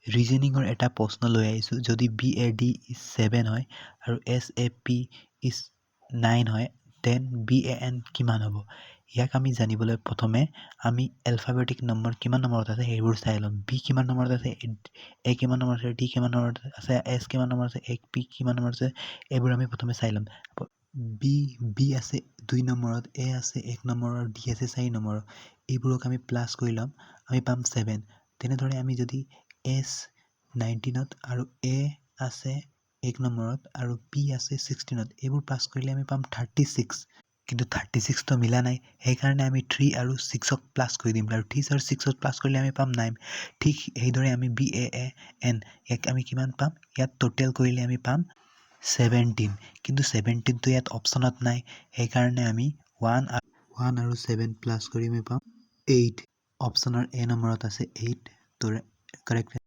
ৰিজনিঙৰ এটা প্ৰশ্ন লৈ আহিছোঁ যদি BAD is 7 হয় আৰু SAP is 9 হয় দেন BAN কিমান হ'ব ইয়াক আমি জানিবলৈ প্ৰথমে আমি এলফাবেটিক নম্বৰ কিমান নম্বৰত আছে সেইবোৰ চাই ল'ম B কিমান নম্বৰত আছে A কিমান নম্বৰত আছে D কিমান নম্বৰত আছে S কিমান নম্বৰত আছে P কিমান নম্বৰত আছে এইবোৰ আমি প্ৰথমে চাই ল'ম B আছে 2 নম্বৰত A আছে 1 নম্বৰত D আছে 4 নম্বৰত এইবোৰক আমি প্লাছ কৰি ল'ম আমি পাম 7 তেনেদৰে আমি যদি S 19ত আৰু A আছে 1 নম্বৰত আৰু P আছে 16ত এইবোৰ প্লাছ কৰিলে আমি পাম 36 কিন্তু 36 তো মিলা নাই সেইকাৰণে আমি 3 আৰু 6ক প্লাছ কৰি দিম আৰু 3 আৰু 6ক প্লাছ কৰিলে আমি পাম 9 ঠিক সেইদৰে আমি BAN ইয়াক আমি কিমান পাম ইয়াত টোটেল কৰিলে আমি পাম 17 কিন্তু 17 তো ইয়াত অপচনত নাই সেইকাৰণে আমি 1 আৰু 7 প্লাছ কৰি আমি পাম 8 অপচনৰ A নম্বৰত আছে 8 তো কাৰেক্ট